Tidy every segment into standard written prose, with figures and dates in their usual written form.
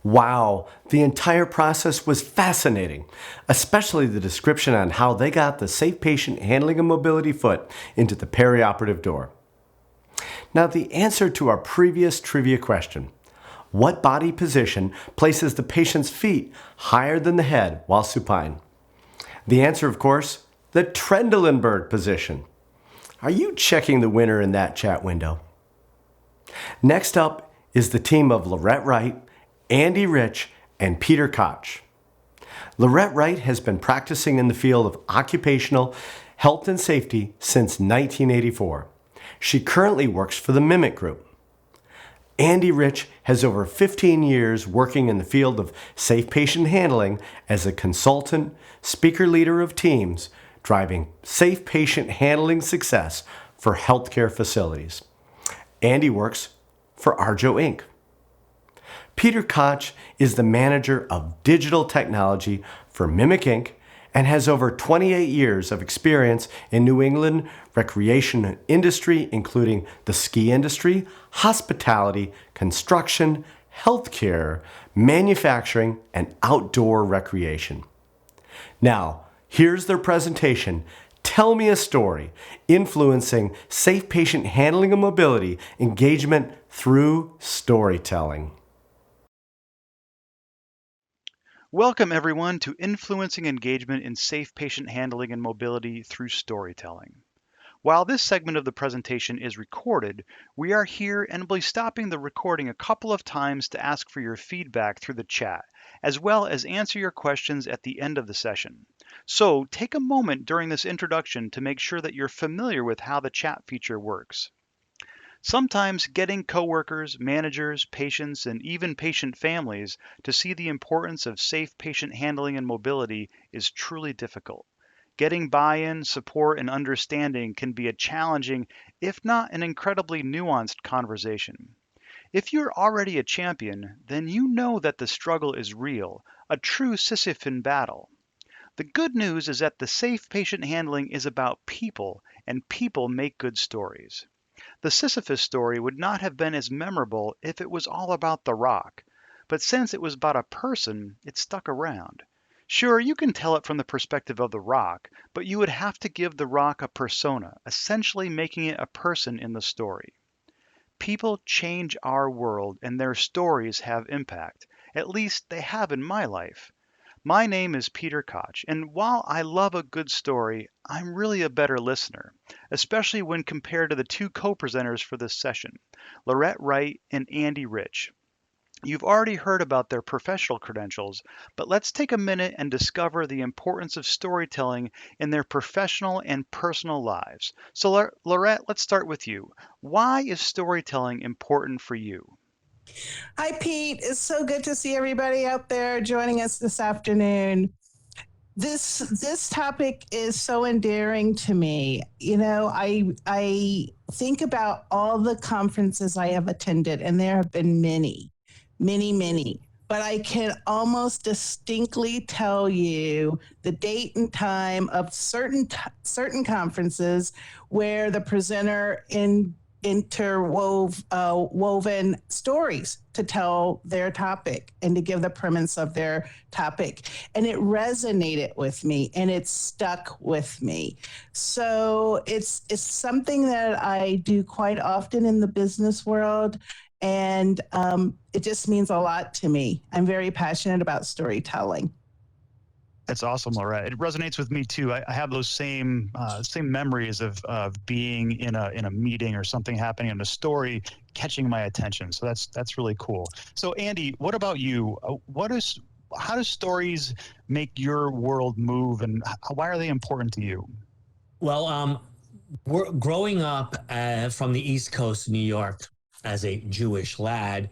Wow, the entire process was fascinating, especially the description on how they got the safe patient handling and mobility foot into the perioperative door. Now, the answer to our previous trivia question: what body position places the patient's feet higher than the head while supine? The answer, of course, the Trendelenburg position. Are you checking the winner in that chat window? Next up is the team of Lorette Wright, Andy Rich, and Peter Koch. Lorette Wright has been practicing in the field of occupational health and safety since 1984. She currently works for the Mimic Group. Andy Rich has over 15 years working in the field of safe patient handling as a consultant, speaker leader of teams, driving safe patient handling success for healthcare facilities. Andy works for Arjo Inc. Peter Koch is the manager of digital technology for Mimic Inc. and has over 28 years of experience in New England recreation industry, including the ski industry, hospitality, construction, healthcare, manufacturing, and outdoor recreation. Now, here's their presentation, Tell Me a Story, influencing safe patient handling and mobility engagement through storytelling. Welcome, everyone, to Influencing Engagement in Safe Patient Handling and Mobility Through Storytelling. While this segment of the presentation is recorded, we are here and will be stopping the recording a couple of times to ask for your feedback through the chat, as well as answer your questions at the end of the session. So take a moment during this introduction to make sure that you're familiar with how the chat feature works. Sometimes getting coworkers, managers, patients, and even patient families to see the importance of safe patient handling and mobility is truly difficult. Getting buy-in, support, and understanding can be a challenging, if not an incredibly nuanced conversation. If you're already a champion, then you know that the struggle is real, a true Sisyphean battle. The good news is that the safe patient handling is about people, and people make good stories. The Sisyphus story would not have been as memorable if it was all about the rock, but since it was about a person, it stuck around. Sure, you can tell it from the perspective of the rock, but you would have to give the rock a persona, essentially making it a person in the story. People change our world, and their stories have impact. At least they have in my life. My name is Peter Koch, and while I love a good story, I'm really a better listener, especially when compared to the two co-presenters for this session, Lorette Wright and Andy Rich. You've already heard about their professional credentials, but let's take a minute and discover the importance of storytelling in their professional and personal lives. So, Lorette, let's start with you. Why is storytelling important for you? Hi, Pete. It's so good to see everybody out there joining us this afternoon. This topic is so endearing to me. You know, I think about all the conferences I have attended, and there have been many, many, many. But I can almost distinctly tell you the date and time of certain conferences where the presenter woven stories to tell their topic and to give the premise of their topic, and it resonated with me and it stuck with me. So it's something that I do quite often in the business world, and it just means a lot to me. I'm very passionate about storytelling. That's awesome, Laura. It resonates with me too. I have those same memories of being in a meeting or something happening and a story catching my attention. So that's really cool. So Andy, what about you? How do stories make your world move, and why are they important to you? Well, we're growing up from the East Coast of New York as a Jewish lad.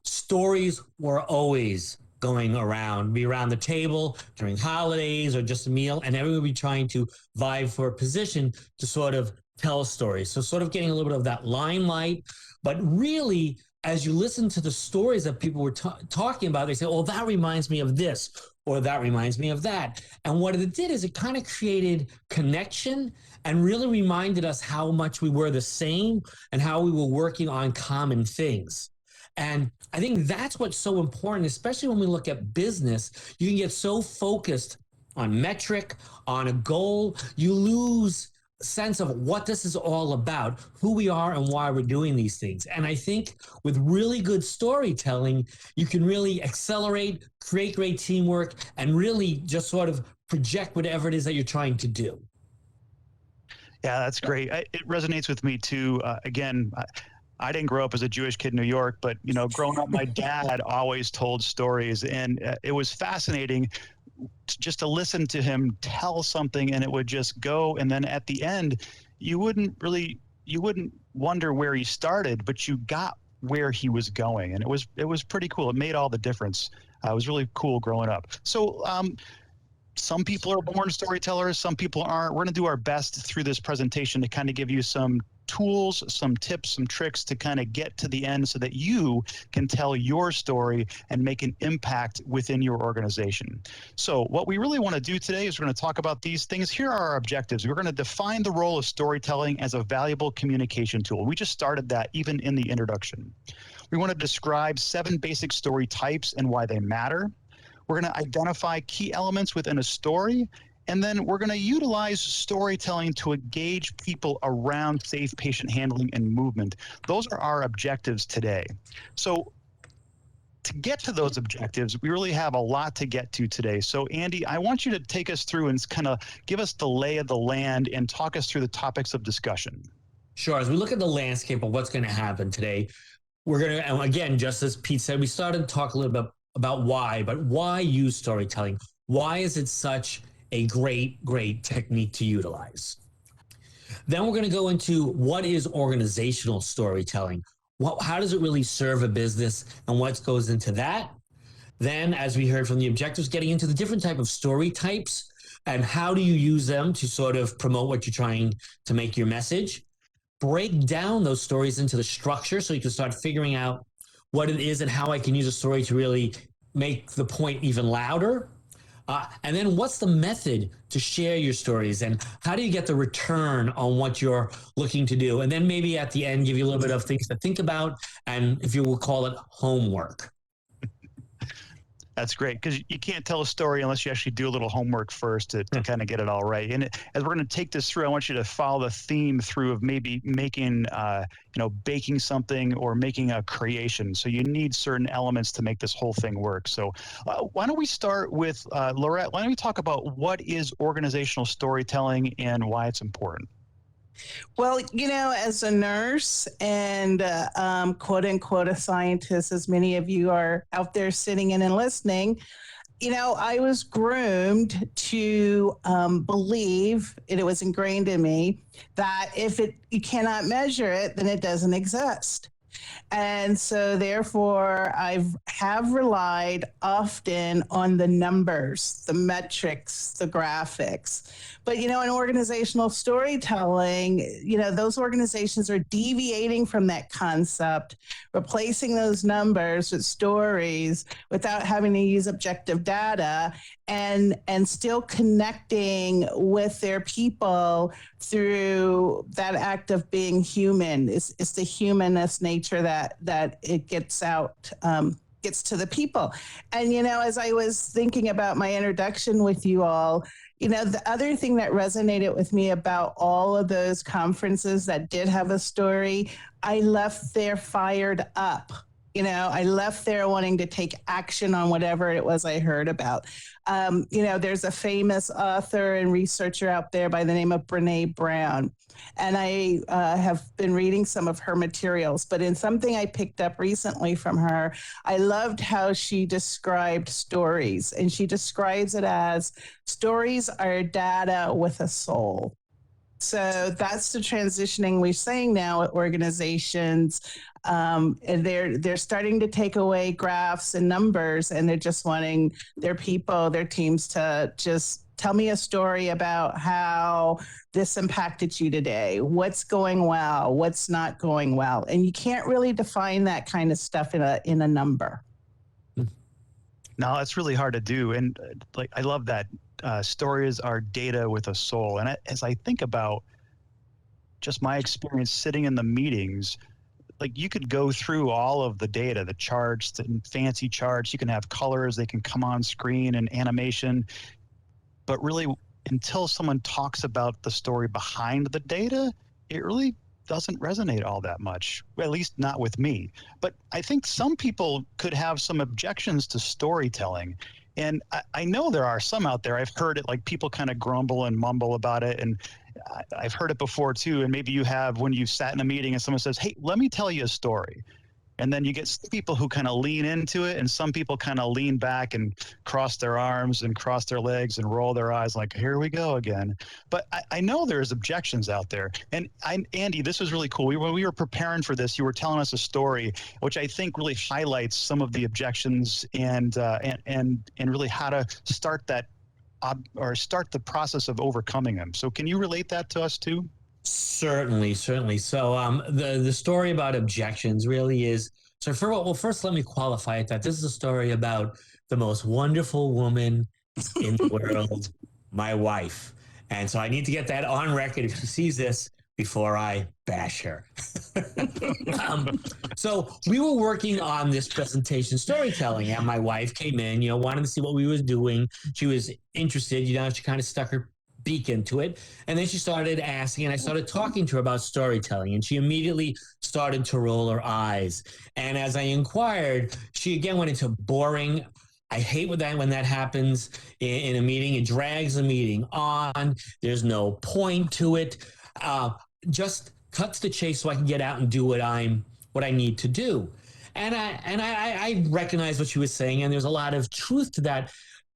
Stories were always going around, be around the table during holidays or just a meal, and everyone would be trying to vie for a position to sort of tell stories. So sort of getting a little bit of that limelight, but really, as you listen to the stories that people were talking about, they say, oh, that reminds me of this, or that reminds me of that. And what it did is it kind of created connection and really reminded us how much we were the same and how we were working on common things. And I think that's what's so important, especially when we look at business. You can get so focused on metric, on a goal, you lose sense of what this is all about, who we are and why we're doing these things. And I think with really good storytelling, you can really accelerate, create great teamwork, and really just sort of project whatever it is that you're trying to do. Yeah, that's great. It resonates with me too. Again, I didn't grow up as a Jewish kid in New York, but growing up, my dad always told stories, and it was fascinating just to listen to him tell something, and it would just go. And then at the end, you wouldn't wonder where he started, but you got where he was going, and it was pretty cool. It made all the difference. It was really cool growing up. So some people are born storytellers, some people aren't. We're going to do our best through this presentation to kind of give you some tools, some tips, some tricks to kind of get to the end so that you can tell your story and make an impact within your organization. So what we really want to do today is we're going to talk about these things. Here are our objectives. We're going to define the role of storytelling as a valuable communication tool. We just started that even in the introduction. We want to describe 7 basic story types and why they matter. We're going to identify key elements within a story, and then we're going to utilize storytelling to engage people around safe patient handling and movement. Those are our objectives today. So to get to those objectives, we really have a lot to get to today. So Andy, I want you to take us through and kind of give us the lay of the land and talk us through the topics of discussion. Sure. As we look at the landscape of what's going to happen today, we're going to, and again, just as Pete said, we started to talk a little bit about why, but why use storytelling? Why is it such a great technique to utilize? Then we're going to go into what is organizational storytelling? How does it really serve a business and what goes into that? Then, as we heard from the objectives, getting into the different type of story types and how do you use them to sort of promote what you're trying to make your message? Break down those stories into the structure so you can start figuring out what it is and how I can use a story to really make the point even louder. And then what's the method to share your stories and how do you get the return on what you're looking to do? And then maybe at the end, give you a little bit of things to think about, and if you will call it homework. That's great, because you can't tell a story unless you actually do a little homework first to kind of get it all right. And as we're going to take this through, I want you to follow the theme through of maybe making, baking something or making a creation. So you need certain elements to make this whole thing work. So why don't we start with Laurette? Why don't we talk about what is organizational storytelling and why it's important? Well, as a nurse and quote unquote a scientist, as many of you are out there sitting in and listening, I was groomed to believe, and it was ingrained in me, that if you cannot measure it, then it doesn't exist. And so therefore I have relied often on the numbers, the metrics, the graphics. But, in organizational storytelling, those organizations are deviating from that concept, replacing those numbers with stories without having to use objective data and still connecting with their people through that act of being human. It's the humanist nature that it gets out, gets to the people. And, as I was thinking about my introduction with you all, the other thing that resonated with me about all of those conferences that did have a story, I left there fired up. I left there wanting to take action on whatever it was I heard about. There's a famous author and researcher out there by the name of Brene Brown. And I have been reading some of her materials, but in something I picked up recently from her, I loved how she described stories. And she describes it as stories are data with a soul. So that's the transitioning we're saying now at organizations. And they're starting to take away graphs and numbers, and they're just wanting their people, their teams to just tell me a story about how this impacted you today. What's going well? What's not going well? And you can't really define that kind of stuff in a number. No, it's really hard to do. And I love that. Stories are data with a soul. And as I think about just my experience sitting in the meetings, like you could go through all of the data, the charts and fancy charts. You can have colors, they can come on screen and animation, but really until someone talks about the story behind the data, it really doesn't resonate all that much, at least not with me. But I think some people could have some objections to storytelling. And I know there are some out there. I've heard it, like people kind of grumble and mumble about it. And I've heard it before too. And maybe you have when you sat in a meeting and someone says, hey, let me tell you a story. And then you get some people who kind of lean into it, and some people kind of lean back and cross their arms and cross their legs and roll their eyes like, here we go again. But I know there's objections out there. And Andy, this was really cool. When we were preparing for this, you were telling us a story, which I think really highlights some of the objections and really how to start that or start the process of overcoming them. So can you relate that to us too? Certainly. So the story about objections really is, so first let me qualify it that this is a story about the most wonderful woman in the world, my wife. And so I need to get that on record if she sees this before I bash her. So we were working on this presentation storytelling, and my wife came in, wanted to see what we was doing. She was interested, she kind of stuck her beak into it. And then she started asking, and I started talking to her about storytelling, and she immediately started to roll her eyes. And as I inquired, she again went into boring. I hate when that happens in a meeting. It drags the meeting on. There's no point to it. Just cut to the chase so I can get out and do what I need to do. And I recognize what she was saying, and there's a lot of truth to that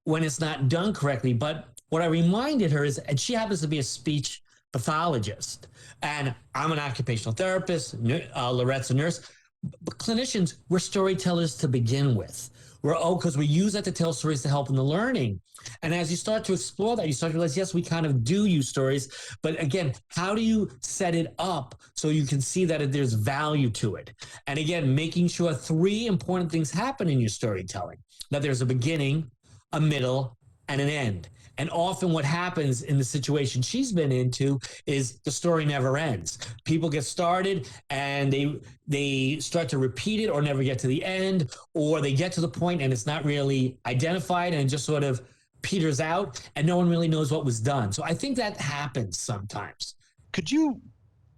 when it's not done correctly. But what I reminded her is, and she happens to be a speech pathologist, and I'm an occupational therapist, Lorette's a nurse, but clinicians, we're storytellers to begin with. Because we use that to tell stories to help in the learning. And as you start to explore that, you start to realize, yes, we kind of do use stories, but again, how do you set it up so you can see that there's value to it? And again, making sure 3 important things happen in your storytelling, that there's a beginning, a middle, and an end. And often what happens in the situation she's been into is the story never ends. People get started and they start to repeat it or never get to the end, or they get to the point and it's not really identified and it just sort of peters out and no one really knows what was done. So I think that happens sometimes. Could you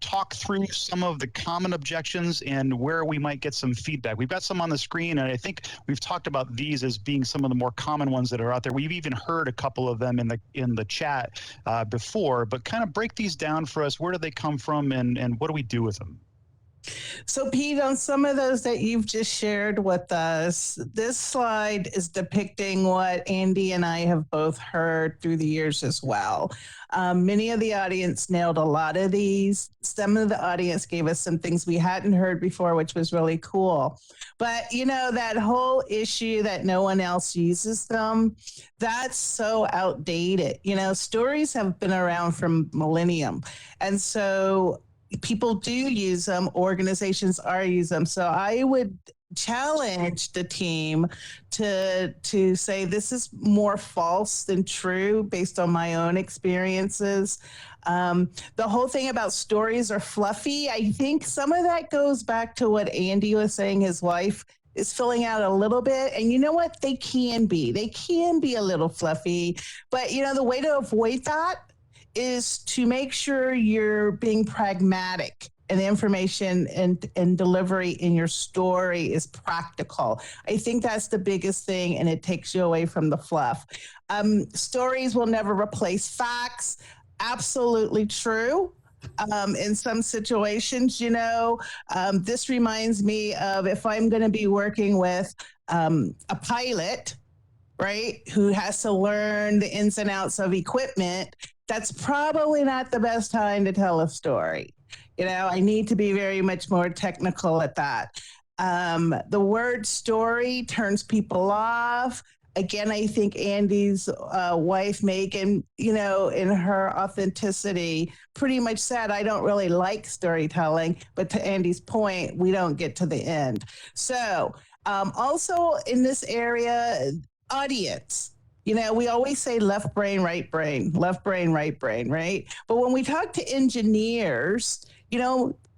talk through some of the common objections and where we might get some feedback? We've got some on the screen, and I think we've talked about these as being some of the more common ones that are out there. We've even heard a couple of them in the chat before, but kind of break these down for us. Where do they come from, and what do we do with them? So, Pete, on some of those that you've just shared with us, this slide is depicting what Andy and I have both heard through the years as well. Many of the audience nailed a lot of these. Some of the audience gave us some things we hadn't heard before, which was really cool. But, that whole issue that no one else uses them, that's so outdated. Stories have been around for millennium. And so people do use them, organizations are using them. So I would challenge the team to say this is more false than true based on my own experiences. The whole thing about stories are fluffy, I think some of that goes back to what Andy was saying. His wife is filling out a little bit, and you know what? They can be a little fluffy, but the way to avoid that is to make sure you're being pragmatic and the information and delivery in your story is practical. I think that's the biggest thing, and it takes you away from the fluff. Stories will never replace facts. Absolutely true. In some situations, this reminds me of if I'm going to be working with a pilot, right, who has to learn the ins and outs of equipment, that's probably not the best time to tell a story. I need to be very much more technical at that. The word story turns people off. Again, I think Andy's wife, Megan, in her authenticity, pretty much said, I don't really like storytelling, but to Andy's point, we don't get to the end. So also in this area, audience. We always say left brain, right brain, right? But when we talk to engineers,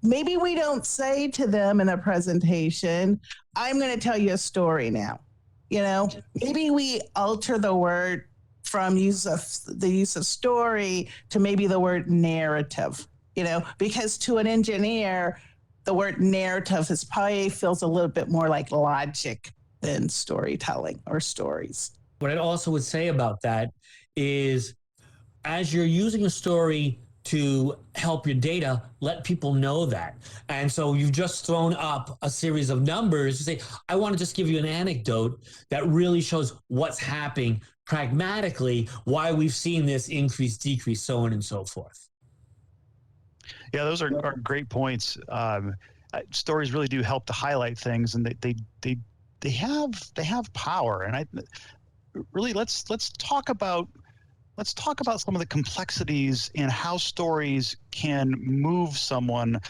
maybe we don't say to them in a presentation, I'm going to tell you a story now. Maybe we alter the word from the use of story to maybe the word narrative, because to an engineer, the word narrative is probably feels a little bit more like logic than storytelling or stories. What I also would say about that is, as you're using a story to help your data, let people know that. And so you've just thrown up a series of numbers to say, I want to just give you an anecdote that really shows what's happening pragmatically, why we've seen this increase, decrease, so on and so forth. Yeah, those are great points. Stories really do help to highlight things, and they have power. And let's talk about some of the complexities in how stories can move someone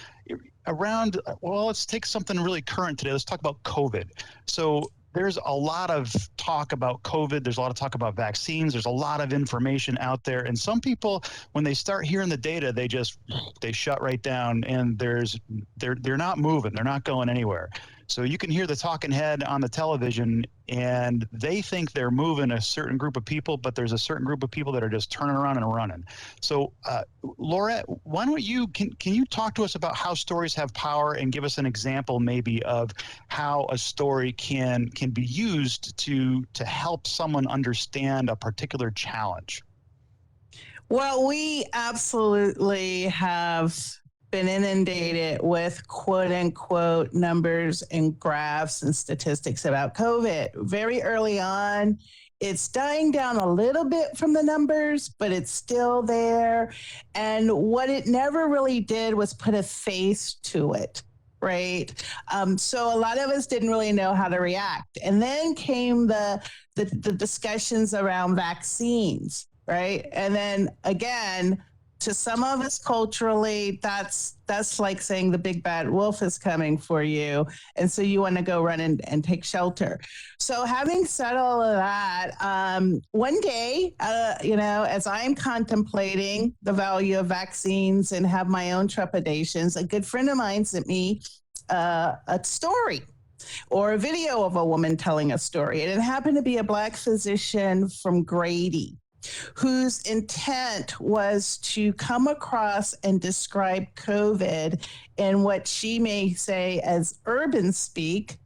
around. Well, let's take something really current today. Let's talk about COVID. So there's a lot of talk about COVID. There's a lot of talk about vaccines. There's a lot of information out there. And some people, when they start hearing the data, they shut right down, and they're not moving. They're not going anywhere. So you can hear the talking head on the television, and they think they're moving a certain group of people, but there's a certain group of people that are just turning around and running. So, Laura, why don't can you talk to us about how stories have power, and give us an example maybe of how a story can be used to help someone understand a particular challenge? Well, we absolutely have been inundated with quote unquote numbers and graphs and statistics about COVID. Very early on, it's dying down a little bit from the numbers, but it's still there. And what it never really did was put a face to it. Right. So a lot of us didn't really know how to react. And then came the discussions around vaccines. Right. And then again, to some of us culturally, that's like saying the big bad wolf is coming for you. And so you want to go run and take shelter. So having said all of that, one day, as I'm contemplating the value of vaccines and have my own trepidations, a good friend of mine sent me a story or a video of a woman telling a story. And it happened to be a Black physician from Grady, whose intent was to come across and describe COVID in what she may say as urban speak,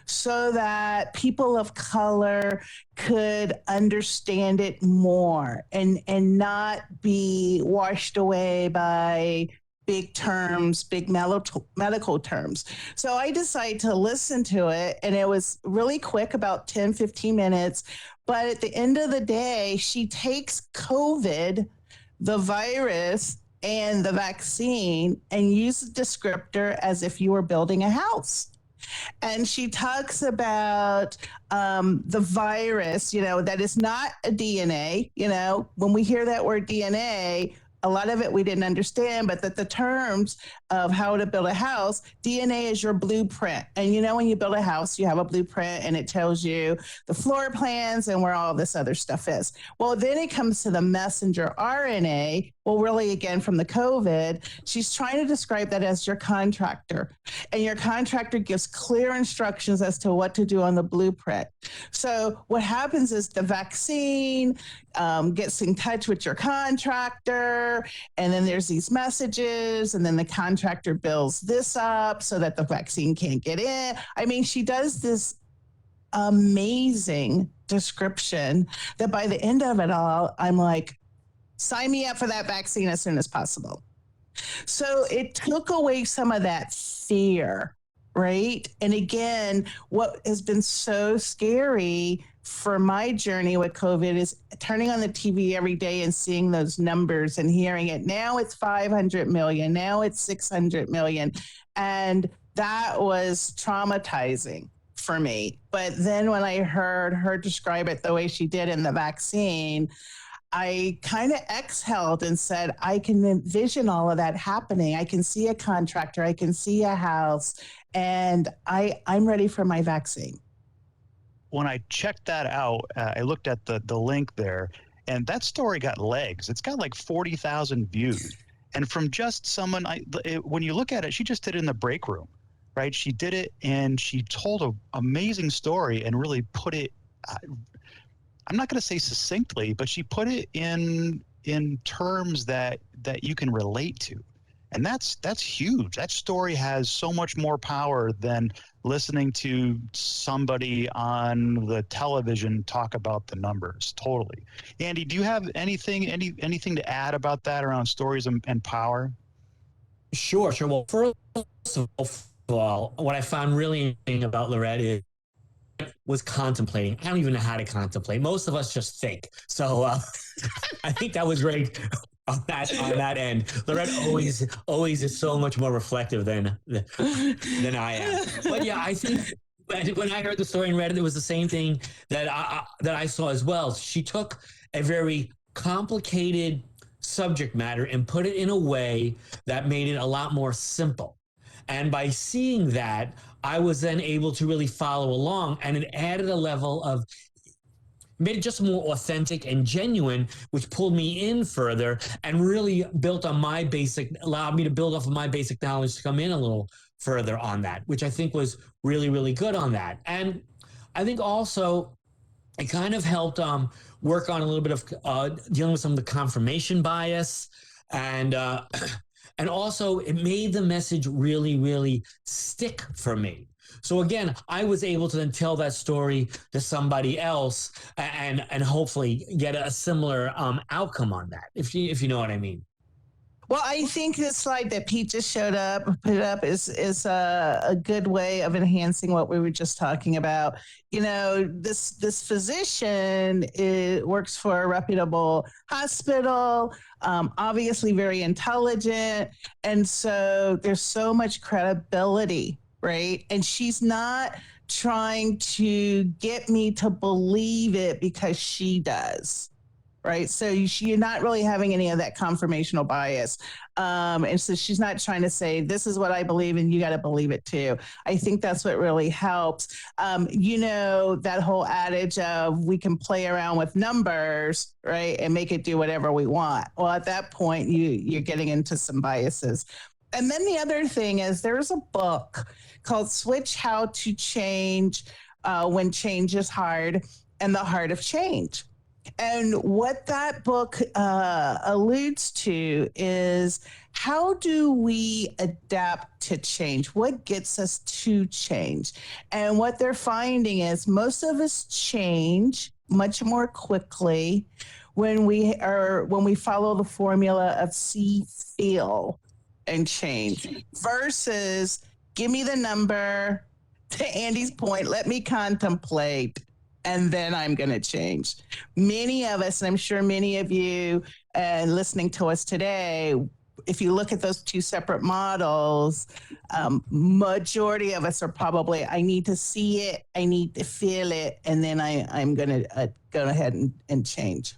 so that people of color could understand it more and not be washed away by big terms, big medical terms. So I decided to listen to it, and it was really quick, about 10, 15 minutes. But at the end of the day, she takes COVID, the virus, and the vaccine, and uses the descriptor as if you were building a house. And she talks about the virus, that is not a DNA. When we hear that word DNA, a lot of it we didn't understand, but that the terms of how to build a house, DNA is your blueprint. And when you build a house, you have a blueprint, and it tells you the floor plans and where all this other stuff is. Well, then it comes to the messenger RNA. Well, really, again, from the COVID, she's trying to describe that as your contractor. And your contractor gives clear instructions as to what to do on the blueprint. So what happens is the vaccine gets in touch with your contractor, and then there's these messages, and then the contractor builds this up so that the vaccine can't get in. I mean, she does this amazing description that by the end of it all, I'm like, sign me up for that vaccine as soon as possible. So it took away some of that fear, right? And again, what has been so scary for my journey with COVID is turning on the TV every day and seeing those numbers and hearing it. Now it's 500 million. Now it's 600 million. And that was traumatizing for me. But then when I heard her describe it the way she did in the vaccine, I kind of exhaled and said, I can envision all of that happening. I can see a contractor, I can see a house, and I'm ready for my vaccine. When I checked that out, I looked at the link there, and that story got legs. It's got like 40,000 views. And from just someone, when you look at it, she just did it in the break room, right? She did it and she told an amazing story and really put it, I'm not going to say succinctly, but she put it in terms that you can relate to. And that's huge. That story has so much more power than listening to somebody on the television talk about the numbers. Totally. Andy, do you have anything to add about that around stories and power? Sure. Well, first of all, what I found really interesting about Lorette is was contemplating. I don't even know how to contemplate. Most of us just think. So I think that was great on that end. Lorette always is so much more reflective than I am. But yeah, I think when I heard the story and read it, it was the same thing that I saw as well. She took a very complicated subject matter and put it in a way that made it a lot more simple. And by seeing that, I was then able to really follow along, and it added a level of, made it just more authentic and genuine, which pulled me in further and really allowed me to build off of my basic knowledge to come in a little further on that, which I think was really, really good on that. And I think also it kind of helped work on a little bit of dealing with some of the confirmation bias, and also it made the message really, really stick for me. So again, I was able to then tell that story to somebody else and hopefully get a similar outcome on that, if you know what I mean. Well, I think this slide that Pete just put up is a good way of enhancing what we were just talking about. You know, this physician works for a reputable hospital, obviously very intelligent, and so there's so much credibility, right? And she's not trying to get me to believe it because she does. Right. So you're not really having any of that confirmational bias. And so she's not trying to say, this is what I believe and you got to believe it too. I think that's what really helps. That whole adage of we can play around with numbers, right, and make it do whatever we want. Well, at that point, you're getting into some biases. And then the other thing is there's a book called Switch How to Change When Change is Hard and the Heart of Change. And what that book alludes to is how do we adapt to change? What gets us to change? And what they're finding is most of us change much more quickly when we follow the formula of see, feel, and change versus give me the number, to Andy's point, let me contemplate, and then I'm going to change. Many of us, and I'm sure many of you listening to us today, if you look at those two separate models, majority of us are probably, I need to see it, I need to feel it, and then I'm going to go ahead and change.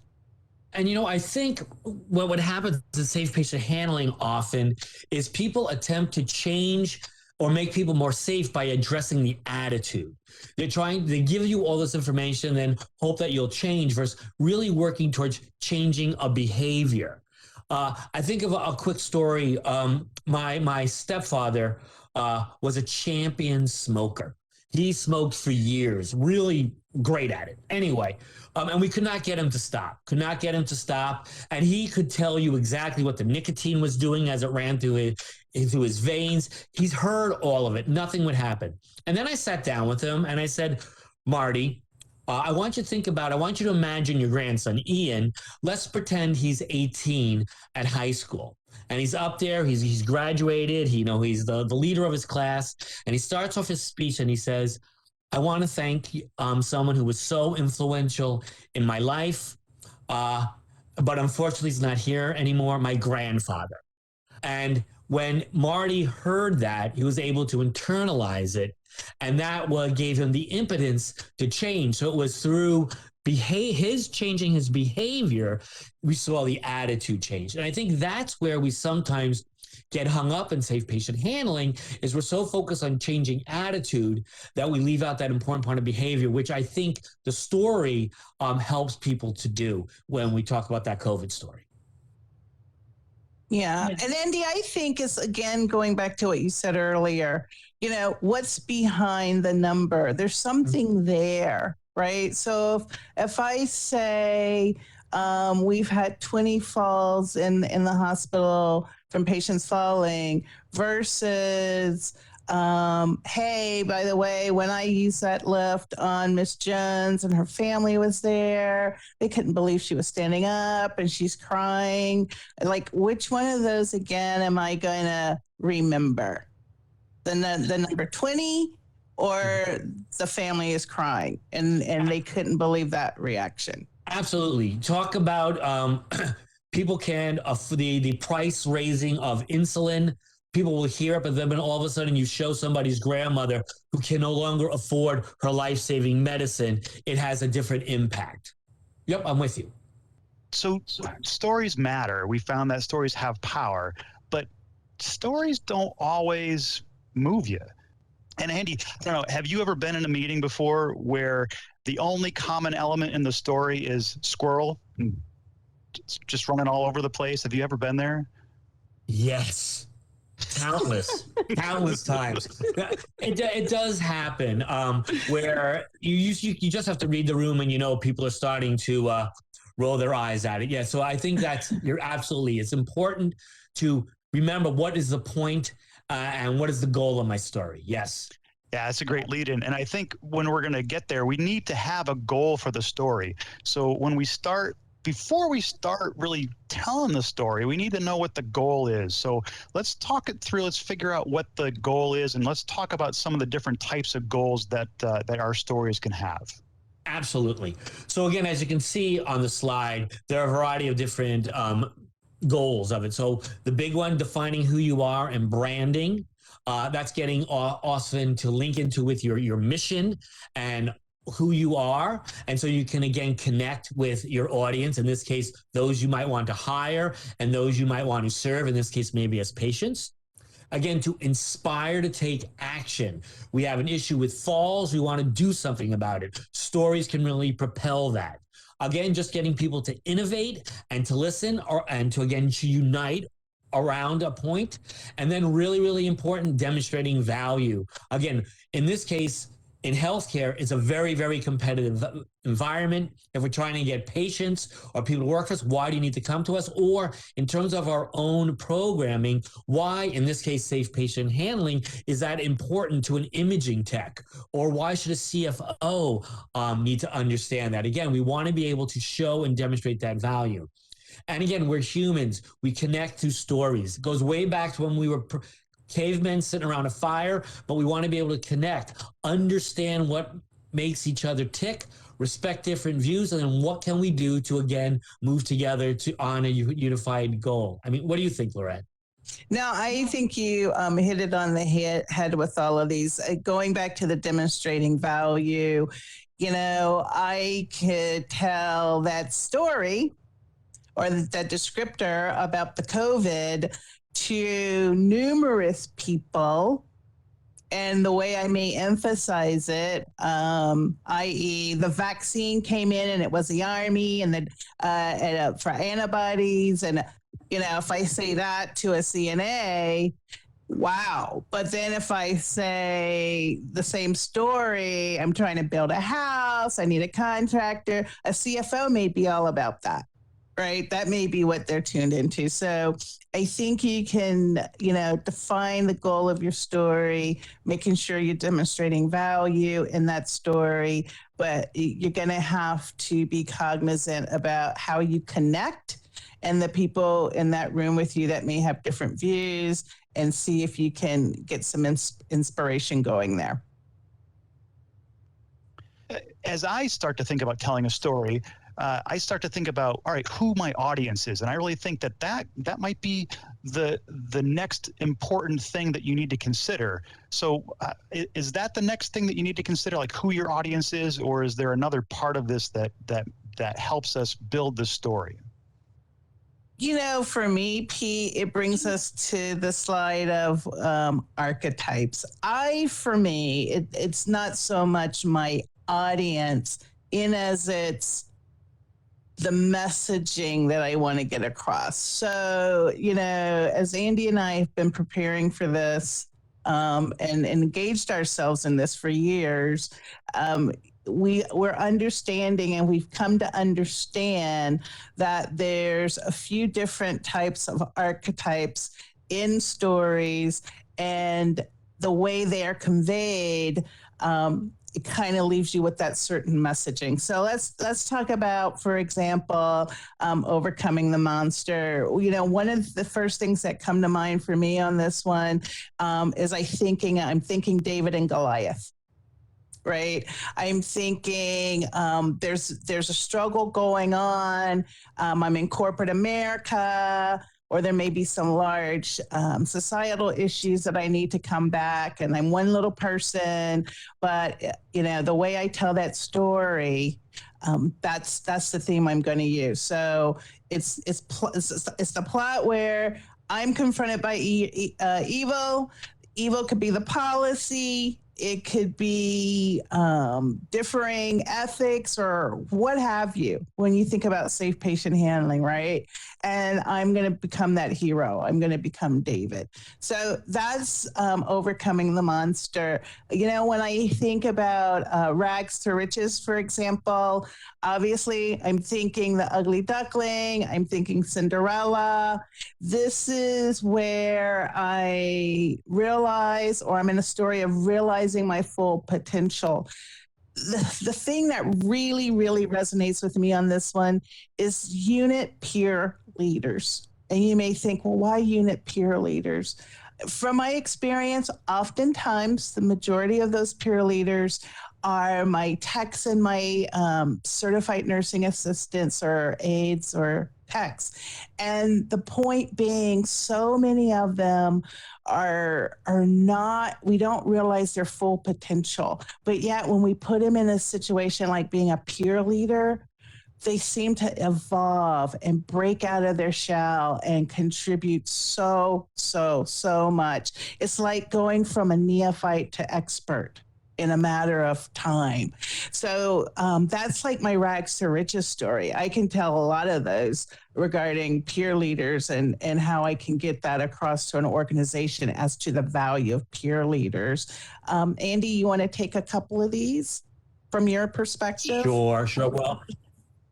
And, I think what happens in safe patient handling often is people attempt to change or make people more safe by addressing the attitude. They give you all this information, then hope that you'll change versus really working towards changing a behavior. I think of a quick story. My stepfather was a champion smoker. He smoked for years, really great at it. Anyway, and we could not get him to stop. And he could tell you exactly what the nicotine was doing as it ran through his veins. He's heard all of it. Nothing would happen. And then I sat down with him and I said, Marty, I want you to imagine your grandson, Ian. Let's pretend he's 18 at high school. And he's up there, he's graduated, he's the leader of his class. And he starts off his speech and he says, I want to thank someone who was so influential in my life, but unfortunately he's not here anymore, my grandfather. And when Marty heard that, he was able to internalize it, and that gave him the impotence to change. So it was through his changing his behavior, we saw the attitude change. And I think that's where we sometimes get hung up in safe patient handling, is we're so focused on changing attitude that we leave out that important part of behavior, which I think the story helps people to do when we talk about that COVID story. Yeah. And Andy, I think is again going back to what you said earlier, what's behind the number? There's something there, right? So if I say we've had 20 falls in the hospital from patients falling versus hey, by the way, when I used that lift on Miss Jones and her family was there, they couldn't believe she was standing up and she's crying. Like, which one of those again am I going to remember? The number 20 or the family is crying and they couldn't believe that reaction? Absolutely. Talk about people can the price raising of insulin. People will hear it, but then all of a sudden you show somebody's grandmother who can no longer afford her life-saving medicine, it has a different impact. Yep, I'm with you. So stories matter. We found that stories have power, but stories don't always move you. And Andy, I don't know, have you ever been in a meeting before where the only common element in the story is squirrel just running all over the place? Have you ever been there? Yes. Countless times. It does happen where you just have to read the room and people are starting to roll their eyes at it. Yeah, so I think you're absolutely. It's important to remember what is the point and what is the goal of my story. Yes. Yeah, that's a great lead in. And I think when we're going to get there, we need to have a goal for the story. So before we start really telling the story, we need to know what the goal is. So let's talk it through. Let's figure out what the goal is, and let's talk about some of the different types of goals that our stories can have. Absolutely. So again, as you can see on the slide, there are a variety of different goals of it. So the big one, defining who you are and branding. That's getting often to link into with your mission and who you are. And so you can, again, connect with your audience. In this case, those you might want to hire and those you might want to serve, in this case, maybe as patients. Again, to inspire to take action. We have an issue with falls. We want to do something about it. Stories can really propel that. Again, just getting people to innovate and to listen and to, again, to unite around a point. And then really, really important, demonstrating value. Again, in this case, in healthcare, it's a very, very competitive environment. If we're trying to get patients or people to work for us, why do you need to come to us? Or in terms of our own programming, why, in this case, safe patient handling, is that important to an imaging tech? Or why should a CFO need to understand that? Again, we want to be able to show and demonstrate that value. And again, we're humans. We connect through stories. It goes way back to when we were cavemen sitting around a fire, but we want to be able to connect, understand what makes each other tick, respect different views, and then what can we do to, again, move together on a unified goal. I mean, what do you think, Lorette? No, I think you hit it on the head with all of these. Going back to the demonstrating value, I could tell that story or that descriptor about the COVID to numerous people, and the way I may emphasize it, i.e., the vaccine came in and it was the Army and for antibodies, and if I say that to a CNA, wow. But then if I say the same story, I'm trying to build a house, I need a contractor, a CFO may be all about that. Right. That may be what they're tuned into. So I think you can, define the goal of your story, making sure you're demonstrating value in that story, but you're going to have to be cognizant about how you connect and the people in that room with you that may have different views, and see if you can get some inspiration going there. As I start to think about telling a story, I start to think about, all right, who my audience is. And I really think that might be the next important thing that you need to consider. So is that the next thing that you need to consider, like who your audience is, or is there another part of this that helps us build the story? For me, Pete, it brings us to the slide of archetypes. For me, it's not so much my audience in as it's the messaging that I want to get across. So, as Andy and I have been preparing for this and engaged ourselves in this for years, we're understanding, and we've come to understand that there's a few different types of archetypes in stories, and the way they are conveyed, it kind of leaves you with that certain messaging. So let's talk about, for example, overcoming the monster. One of the first things that come to mind for me on this one is I'm thinking David and Goliath. Right. I'm thinking there's a struggle going on. I'm in corporate America, or there may be some large societal issues that I need to come back, and I'm one little person. But the way I tell that story, that's the theme I'm going to use. So it's the plot where I'm confronted by evil. Evil could be the policy. It could be differing ethics or what have you when you think about safe patient handling, right? And I'm going to become that hero. I'm going to become David. So that's overcoming the monster. When I think about rags to riches, for example, obviously I'm thinking the ugly duckling. I'm thinking Cinderella. This is where I realize, or I'm in a story of realizing my full potential. The thing that really, really resonates with me on this one is unit peer leaders. And you may think, well, why unit peer leaders? From my experience, oftentimes the majority of those peer leaders are my techs and my certified nursing assistants or aides or techs. And the point being, so many of them are not, we don't realize their full potential. But yet when we put them in a situation like being a peer leader, they seem to evolve and break out of their shell and contribute so much. It's like going from a neophyte to expert in a matter of time. So that's like my rags to riches story. I can tell a lot of those regarding peer leaders and how I can get that across to an organization as to the value of peer leaders. Andy, you want to take a couple of these from your perspective? Sure. Well,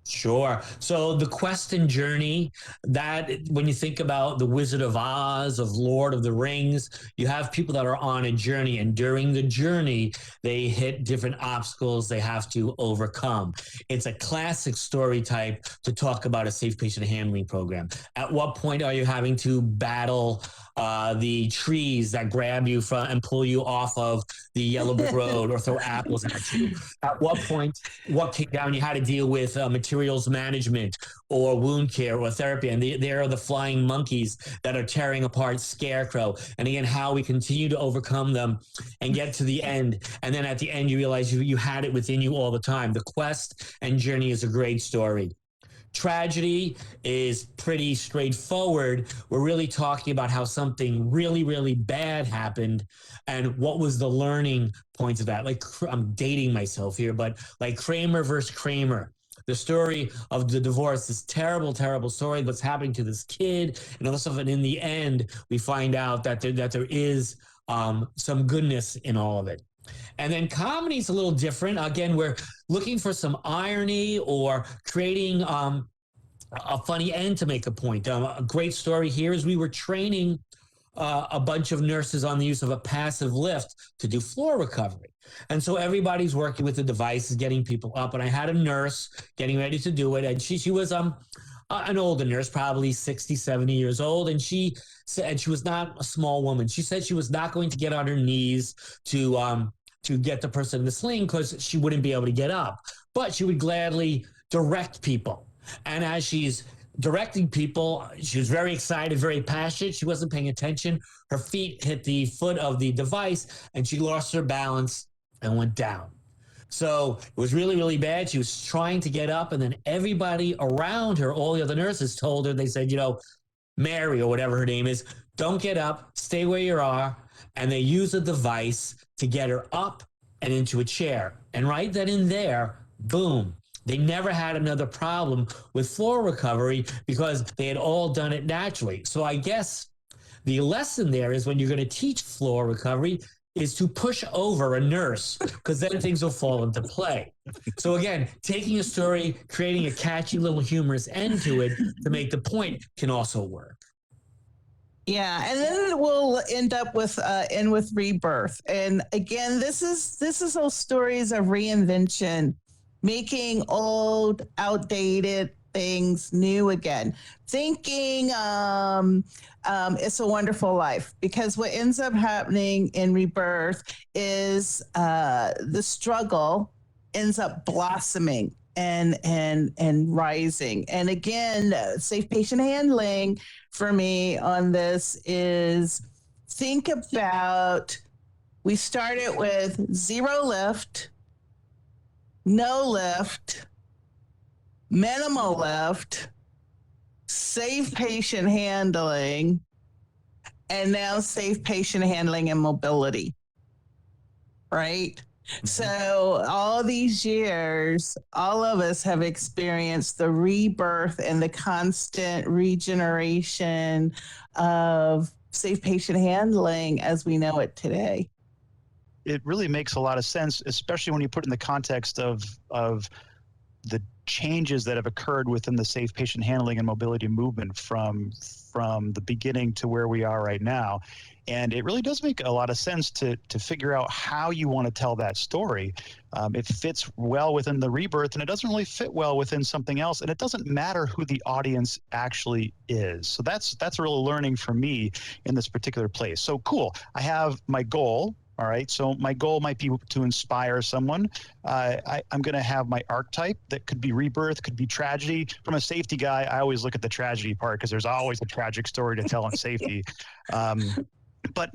sure. So the quest and journey, that when you think about the Wizard of Oz, of Lord of the Rings, you have people that are on a journey, and during the journey, they hit different obstacles they have to overcome. It's a classic story type to talk about a safe patient handling program. At what point are you having to battle the trees that grab you from and pull you off of the yellow brick road or throw apples at you? At what point, what came down, you had to deal with materials management or wound care or therapy. And there are the flying monkeys that are tearing apart Scarecrow. And again, how we continue to overcome them and get to the end. And then at the end, you realize you had it within you all the time. The quest and journey is a great story. Tragedy is pretty straightforward. We're really talking about how something really, really bad happened and what was the learning points of that. Like, I'm dating myself here, but like Kramer versus Kramer. The story of the divorce, this terrible, terrible story, what's happening to this kid and all this stuff. And in the end, we find out that there is some goodness in all of it. And then comedy is a little different. Again, we're looking for some irony or creating a funny end to make a point. A great story here is we were training a bunch of nurses on the use of a passive lift to do floor recovery. And so everybody's working with the devices, getting people up. And I had a nurse getting ready to do it. And she was an older nurse, probably 60, 70 years old. And she said she was not a small woman. She said she was not going to get on her knees to get the person in the sling because she wouldn't be able to get up. But she would gladly direct people. And as she's directing people, she was very excited, very passionate. She wasn't paying attention. Her feet hit the foot of the device and she lost her balance and went down. So it was really, really bad. She was trying to get up, and then everybody around her, all the other nurses told her, they said, Mary or whatever her name is, don't get up, stay where you are. And they use a device to get her up and into a chair. And right then and there, boom, They never had another problem with floor recovery because they had all done it naturally. So I guess the lesson there is when you're going to teach floor recovery is to push over a nurse because then things will fall into play. So again, taking a story, creating a catchy little humorous end to it to make the point can also work. Yeah, and then we'll end up with rebirth. And again, this is those stories of reinvention, making old, outdated things new again. Thinking it's a wonderful life, because what ends up happening in rebirth is the struggle ends up blossoming and rising. And again, safe patient handling for me on this is think about, we started with zero lift, no lift, minimal lift, safe patient handling, and now safe patient handling and mobility, right? So all these years, all of us have experienced the rebirth and the constant regeneration of safe patient handling as we know it today. It really makes a lot of sense, especially when you put in the context of the changes that have occurred within the safe patient handling and mobility movement from the beginning to where we are right now. And it really does make a lot of sense to figure out how you want to tell that story. It fits well within the rebirth, and it doesn't really fit well within something else. And it doesn't matter who the audience actually is. So that's a real learning for me in this particular place. So cool. I have my goal. All right, so my goal might be to inspire someone. I'm going to have my archetype that could be rebirth, could be tragedy. From a safety guy, I always look at the tragedy part because there's always a tragic story to tell in safety. But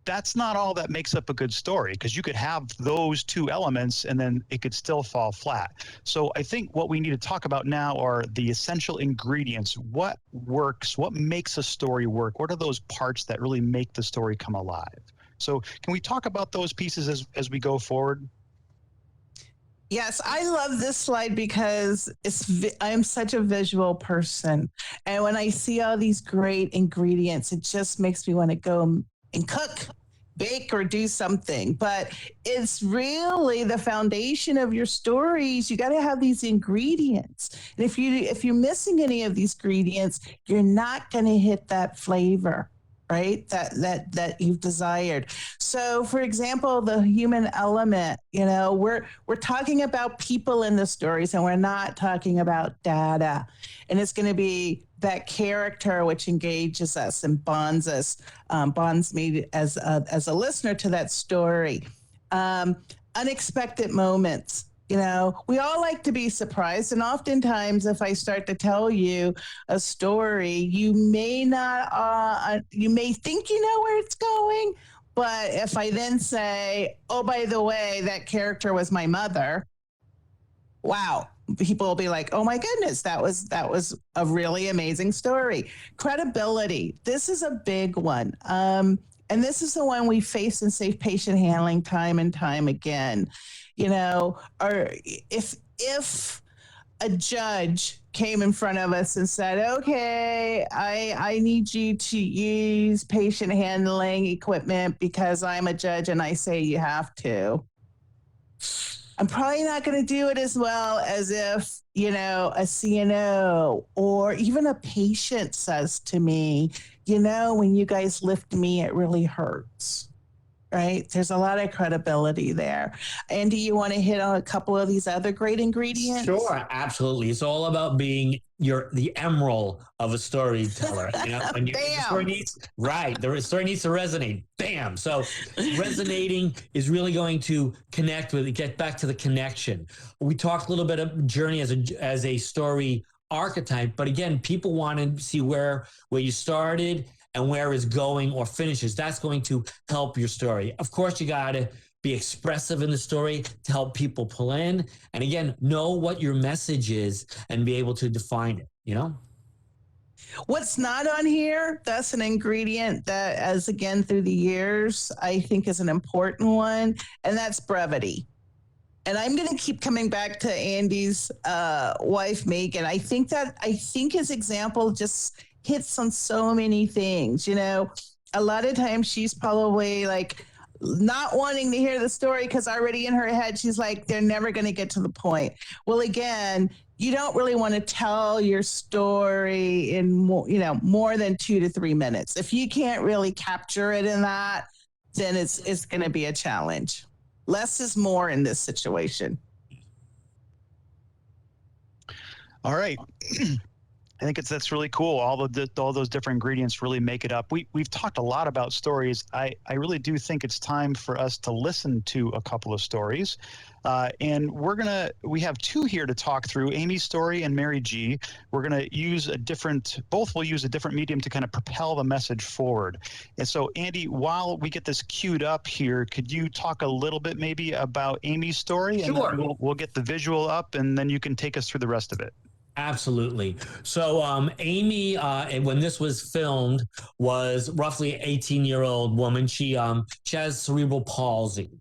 that's not all that makes up a good story, because you could have those two elements and then it could still fall flat. So I think what we need to talk about now are the essential ingredients. What works? What makes a story work? What are those parts that really make the story come alive? So can we talk about those pieces as we go forward? Yes, I love this slide because I'm such a visual person. And when I see all these great ingredients, it just makes me want to go and cook, bake, or do something. But it's really the foundation of your stories. You got to have these ingredients. And if you're missing any of these ingredients, you're not going to hit that flavor, right? That you've desired. So for example, the human element, we're talking about people in the stories, and we're not talking about data. And it's going to be that character which engages us and bonds us, bonds me as a listener to that story. Unexpected moments. We all like to be surprised. And oftentimes, if I start to tell you a story, you may think you know where it's going. But if I then say, oh, by the way, that character was my mother, wow, people will be like, oh my goodness, that was a really amazing story. Credibility. This is a big one. And this is the one we face in safe patient handling time and time again. Or if a judge came in front of us and said, okay, I need you to use patient handling equipment because I'm a judge and I say you have to. I'm probably not going to do it as well as if, a CNO or even a patient says to me, when you guys lift me, it really hurts. Right? There's a lot of credibility there. Andy, you want to hit on a couple of these other great ingredients? Sure, absolutely. It's all about being the emerald of a storyteller. When the story needs the story needs to resonate. Bam. So resonating is really going to get back to the connection. We talked a little bit of journey as a story archetype, but again, people want to see where you started and where it's going or finishes. That's going to help your story. Of course, you got to be expressive in the story to help people pull in. And again, know what your message is and be able to define it, What's not on here, that's an ingredient that, as again, through the years, I think is an important one, and that's brevity. And I'm going to keep coming back to Andy's wife, Megan. I think his example just hits on so many things. You know, a lot of times she's probably like not wanting to hear the story because already in her head she's like, they're never going to get to the point. Well, again, you don't really want to tell your story in more than 2 to 3 minutes. If you can't really capture it in that, then it's going to be a challenge. Less is more in this situation. All right. I think that's really cool. All those different ingredients really make it up. We've talked a lot about stories. I really do think it's time for us to listen to a couple of stories. And we have two here to talk through, Amy's story and Mary G. We're going to use both will use a different medium to kind of propel the message forward. And so, Andy, while we get this queued up here, could you talk a little bit maybe about Amy's story? Sure. And then we'll get the visual up, and then you can take us through the rest of it. Absolutely. So Amy, when this was filmed, was roughly an 18-year-old woman. She has cerebral palsy.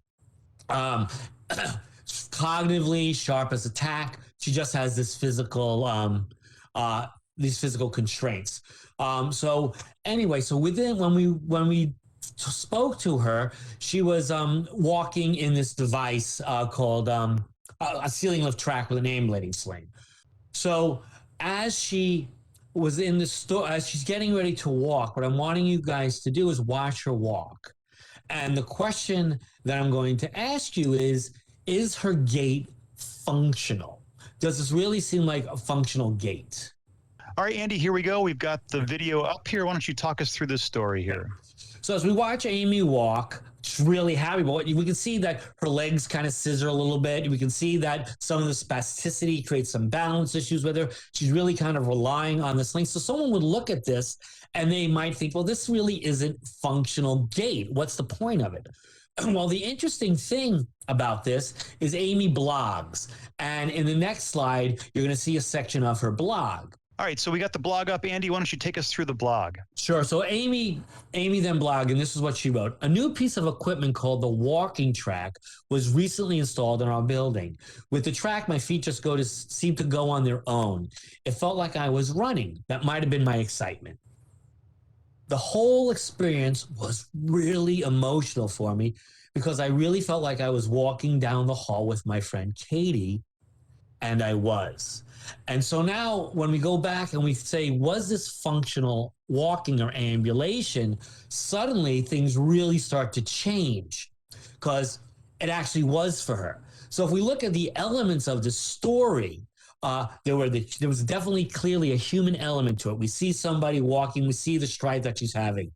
Cognitively sharp as a tack. She just has this these physical constraints. So when we spoke to her, she was walking in this device called a ceiling lift track with an ambulating sling. So as she was in the store, as she's getting ready to walk, what I'm wanting you guys to do is watch her walk. And the question that I'm going to ask you is her gait functional? Does this really seem like a functional gait? All right, Andy, here we go. We've got the video up here. Why don't you talk us through this story here? So as we watch Amy walk, she's really happy, but we can see that her legs kind of scissor a little bit. We can see that some of the spasticity creates some balance issues with her. She's really kind of relying on the sling. So someone would look at this and they might think, well, this really isn't functional gait. What's the point of it? Well, the interesting thing about this is Amy blogs. And in the next slide, you're going to see a section of her blog. All right, so we got the blog up. Andy, why don't you take us through the blog? Sure. So Amy then blogged, and this is what she wrote. A new piece of equipment called the walking track was recently installed in our building. With the track, my feet just seem to go on their own. It felt like I was running. That might have been my excitement. The whole experience was really emotional for me because I really felt like I was walking down the hall with my friend Katie, and I was. And so now when we go back and we say, was this functional walking or ambulation? Suddenly things really start to change because it actually was for her. So if we look at the elements of the story, there was definitely clearly a human element to it. We see somebody walking, we see the stride that she's having.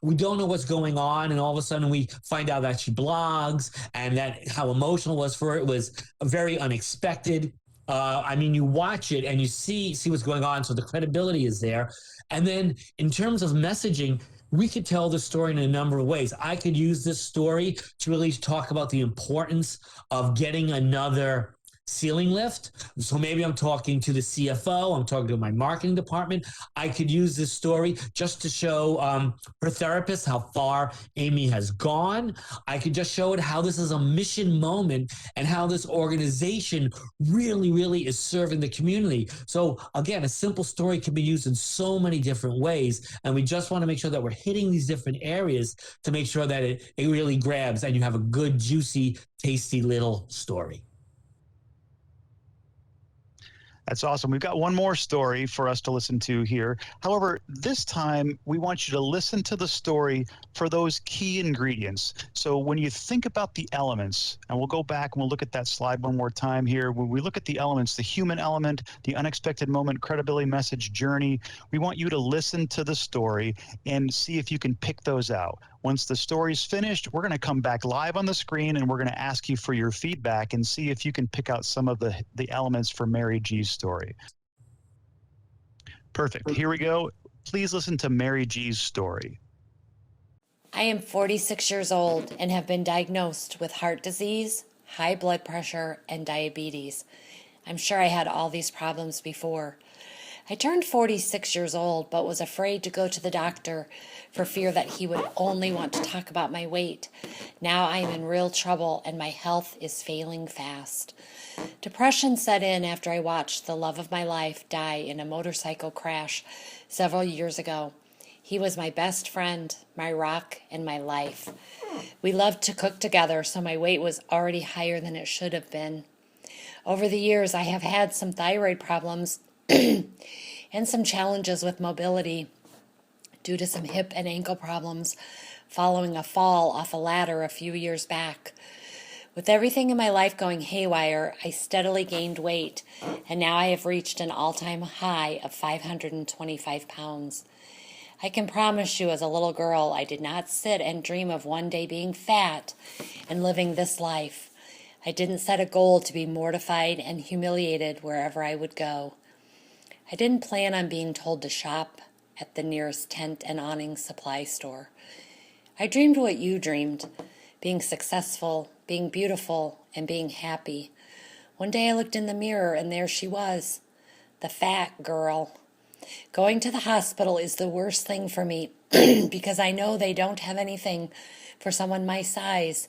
We don't know what's going on, and all of a sudden we find out that she blogs and that how emotional it was for her. It was very unexpected. You watch it and you see what's going on, so the credibility is there. And then in terms of messaging, we could tell the story in a number of ways. I could use this story to really talk about the importance of getting another ceiling lift. So maybe I'm talking to the CFO, I'm talking to my marketing department. I could use this story just to show her therapist how far Amy has gone. I could just show it how this is a mission moment and how this organization really, really is serving the community. So again, a simple story can be used in so many different ways. And we just want to make sure that we're hitting these different areas to make sure that it really grabs and you have a good, juicy, tasty little story. That's awesome. We've got one more story for us to listen to here. However, this time we want you to listen to the story for those key ingredients. So when you think about the elements, and we'll go back and we'll look at that slide one more time here. When we look at the elements, the human element, the unexpected moment, credibility, message, journey, we want you to listen to the story and see if you can pick those out. Once the story's finished, we're going to come back live on the screen and we're going to ask you for your feedback and see if you can pick out some of the elements for Mary G's story. Perfect. Here we go. Please listen to Mary G's story. I am 46 years old and have been diagnosed with heart disease, high blood pressure, and diabetes. I'm sure I had all these problems before. I turned 46 years old, but was afraid to go to the doctor for fear that he would only want to talk about my weight. Now I am in real trouble and my health is failing fast. Depression set in after I watched the love of my life die in a motorcycle crash several years ago. He was my best friend, my rock, and my life. We loved to cook together, so my weight was already higher than it should have been. Over the years, I have had some thyroid problems and some challenges with mobility due to some hip and ankle problems following a fall off a ladder a few years back. With everything in my life going haywire, I steadily gained weight, and now I have reached an all-time high of 525 pounds. I can promise you, as a little girl, I did not sit and dream of one day being fat and living this life. I didn't set a goal to be mortified and humiliated wherever I would go. I didn't plan on being told to shop at the nearest tent and awning supply store. I dreamed what you dreamed, being successful, being beautiful, and being happy. One day I looked in the mirror and there she was, the fat girl. Going to the hospital is the worst thing for me because I know they don't have anything for someone my size.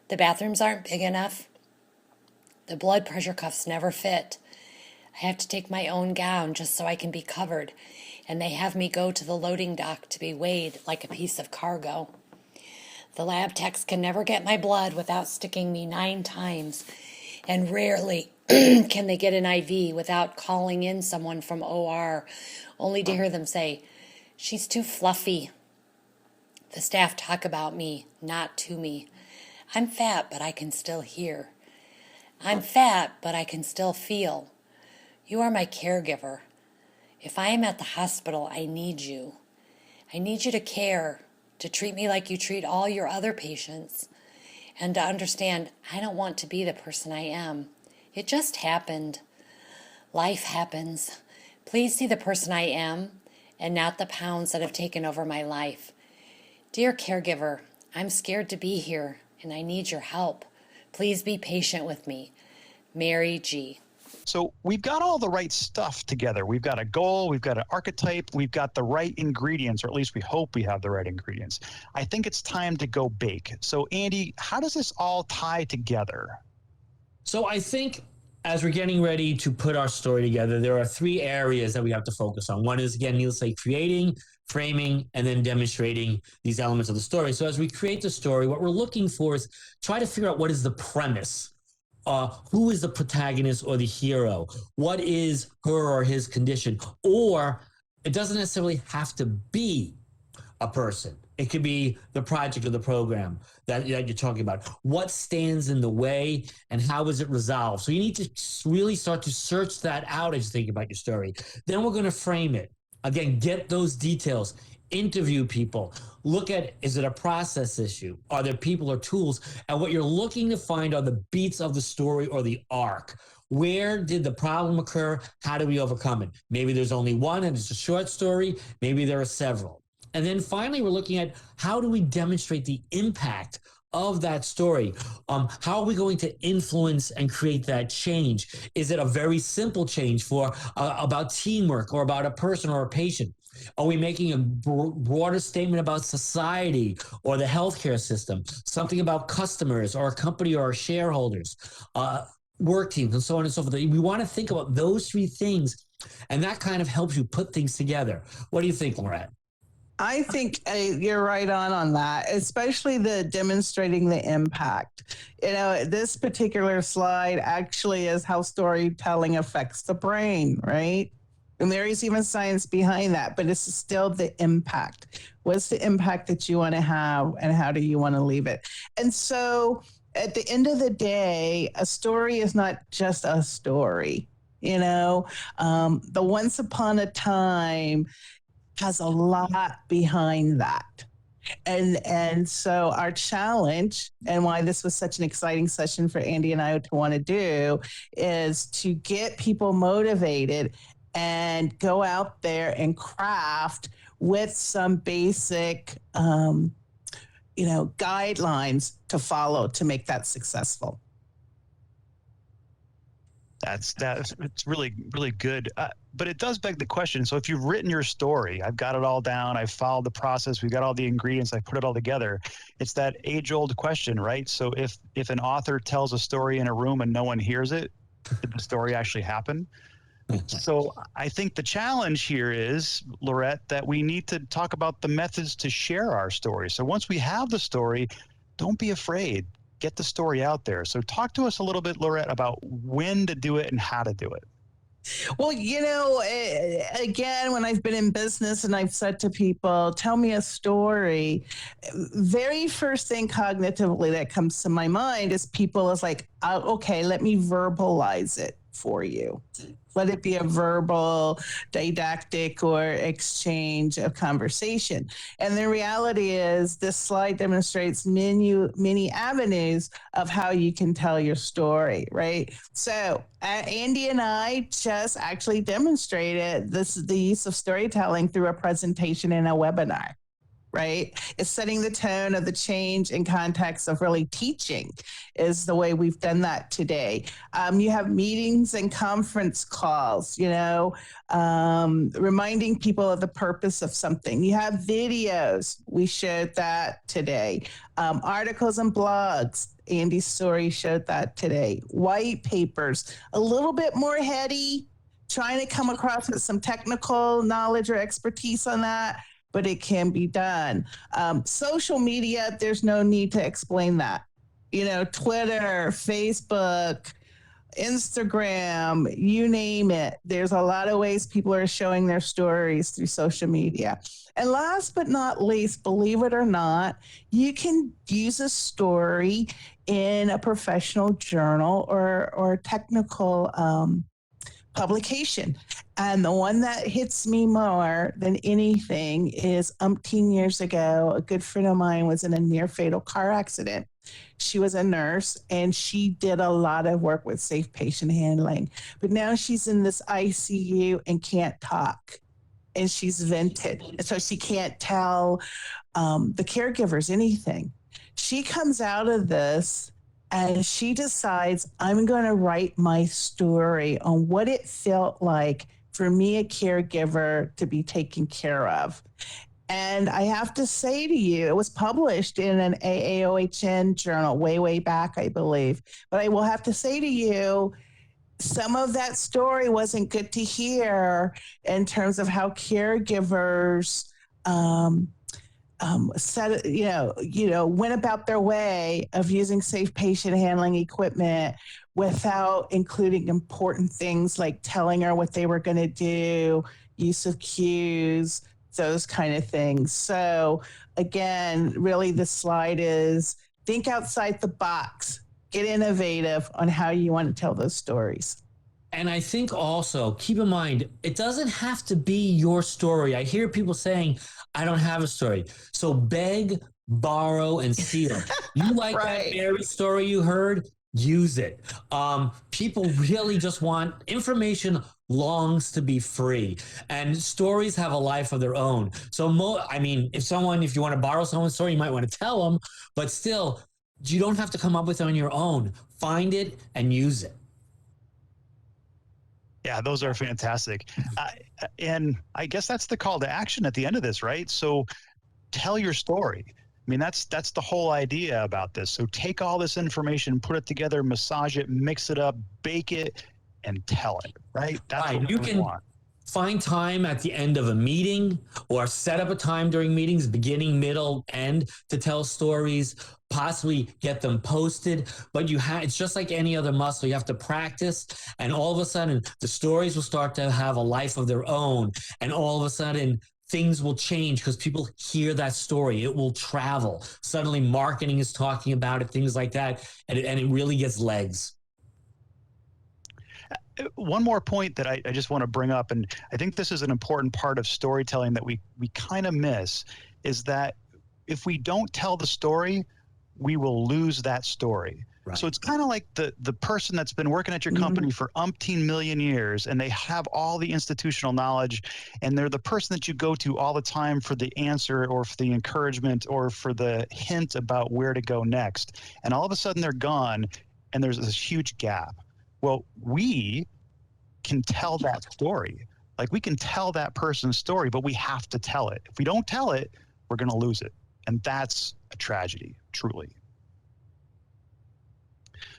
The bathrooms aren't big enough. The blood pressure cuffs never fit. I have to take my own gown just so I can be covered, and they have me go to the loading dock to be weighed like a piece of cargo. The lab techs can never get my blood without sticking me 9 times, and rarely can they get an IV without calling in someone from OR, only to hear them say, "She's too fluffy." The staff talk about me, not to me. I'm fat, but I can still hear. I'm fat, but I can still feel. You are my caregiver. If I am at the hospital, I need you. I need you to care, to treat me like you treat all your other patients, and to understand I don't want to be the person I am. It just happened. Life happens. Please see the person I am and not the pounds that have taken over my life. Dear caregiver, I'm scared to be here and I need your help. Please be patient with me. Mary G. So we've got all the right stuff together. We've got a goal, we've got an archetype, we've got the right ingredients, or at least we hope we have the right ingredients. I think it's time to go bake. So Andy, how does this all tie together? So I think as we're getting ready to put our story together, there are 3 areas that we have to focus on. One is, again, needless to say, creating, framing, and then demonstrating these elements of the story. So as we create the story, what we're looking for is try to figure out what is the premise. Who is the protagonist or the hero? What is her or his condition? Or it doesn't necessarily have to be a person. It could be the project or the program that you're talking about. What stands in the way and how is it resolved? So you need to really start to search that out as you think about your story. Then we're going to frame it. Again, get those details. Interview people. Look at, is it a process issue? Are there people or tools? And what you're looking to find are the beats of the story or the arc. Where did the problem occur? How do we overcome it? Maybe there's only one and it's a short story. Maybe there are several. And then finally, we're looking at how do we demonstrate the impact of that story? How are we going to influence and create that change? Is it a very simple change for about teamwork or about a person or a patient? Are we making a broader statement about society or the healthcare system? Something about customers or a company or our shareholders, work teams, and so on and so forth. We want to think about those 3 things, and that kind of helps you put things together. What do you think, Lorette? I think you're right on that, especially the demonstrating the impact. You know, this particular slide actually is how storytelling affects the brain, right? And there is even science behind that, but it's still the impact. What's the impact that you want to have and how do you want to leave it? And so at the end of the day, a story is not just a story. You know, the once upon a time has a lot behind that. And so our challenge and why this was such an exciting session for Andy and I to want to do is to get people motivated and go out there and craft with some basic guidelines to follow to make that successful. It's really, really good. But it does beg the question. So if you've written your story, I've got it all down, I've followed the process, we've got all the ingredients, I put it all together. It's that age-old question, right? So if an author tells a story in a room and no one hears it, did the story actually happen? So I think the challenge here is, Lorette, that we need to talk about the methods to share our story. So once we have the story, don't be afraid. Get the story out there. So talk to us a little bit, Lorette, about when to do it and how to do it. Well, again, when I've been in business and I've said to people, tell me a story, very first thing cognitively that comes to my mind is people is like, oh, okay, let me verbalize it for you. Let it be a verbal, didactic, or exchange of conversation. And the reality is, this slide demonstrates many avenues of how you can tell your story, right? So Andy and I just actually demonstrated the use of storytelling through a presentation in a webinar. Right? It's setting the tone of the change in context of really teaching is the way we've done that today. You have meetings and conference calls, reminding people of the purpose of something. You have videos. We showed that today. Articles and blogs. Andy's story showed that today. White papers, a little bit more heady, trying to come across with some technical knowledge or expertise on that, but it can be done. Social media, there's no need to explain that. Twitter, Facebook, Instagram, you name it. There's a lot of ways people are showing their stories through social media. And last but not least, believe it or not, you can use a story in a professional journal or technical publication. And the one that hits me more than anything is umpteen years ago, a good friend of mine was in a near fatal car accident. She was a nurse and she did a lot of work with safe patient handling. But now she's in this ICU and can't talk. And she's vented. And so she can't tell the caregivers anything. She comes out of this and she decides, I'm going to write my story on what it felt like for me, a caregiver, to be taken care of. And I have to say to you, it was published in an AAOHN journal way back, I believe. But I will have to say to you, some of that story wasn't good to hear in terms of how caregivers went about their way of using safe patient handling equipment without including important things like telling her what they were going to do, use of cues, those kind of things. So again, really the slide is think outside the box, get innovative on how you want to tell those stories. And I think also keep in mind, it doesn't have to be your story. I hear people saying, I don't have a story. So beg, borrow, and steal. You like Right. that Mary story you heard? Use it. People really just want information longs to be free, and stories have a life of their own. So, if you want to borrow someone's story, you might want to tell them, but still, you don't have to come up with it on your own. Find it and use it. Yeah, those are fantastic. And I guess that's the call to action at the end of this, right? So tell your story. I mean, that's the whole idea about this. So take all this information, put it together, massage it, mix it up, bake it, and tell it, right? That's Right. what You we can want. find time at the end of a meeting or set up a time during meetings, beginning, middle, end, to tell stories, possibly get them posted. But it's just like any other muscle. You have to practice, and all of a sudden the stories will start to have a life of their own. And all of a sudden things will change because people hear that story. It will travel. Suddenly marketing is talking about it, things like that. And it really gets legs. One more point that I just want to bring up, and I think this is an important part of storytelling that we kind of miss, is that if we don't tell the story, we will lose that story. Right. So it's kind of like the person that's been working at your company for umpteen million years, and they have all the institutional knowledge, and they're the person that you go to all the time for the answer or for the encouragement or for the hint about where to go next. And all of a sudden they're gone, and there's this huge gap. Well, we can tell that story. Like, we can tell that person's story, but we have to tell it. If we don't tell it, we're going to lose it. And that's a tragedy, truly.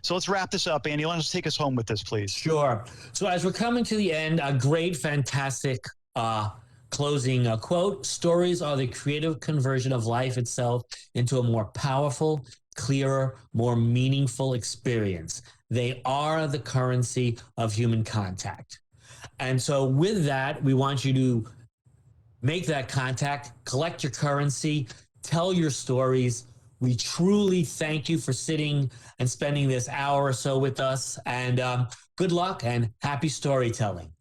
So let's wrap this up. Andy, let us take us home with this, please. Sure. So as we're coming to the end, a great, fantastic closing quote: stories are the creative conversion of life itself into a more powerful, clearer, more meaningful experience. They are the currency of human contact. And so with that, we want you to make that contact, collect your currency, tell your stories. We truly thank you for sitting and spending this hour or so with us. And good luck and happy storytelling.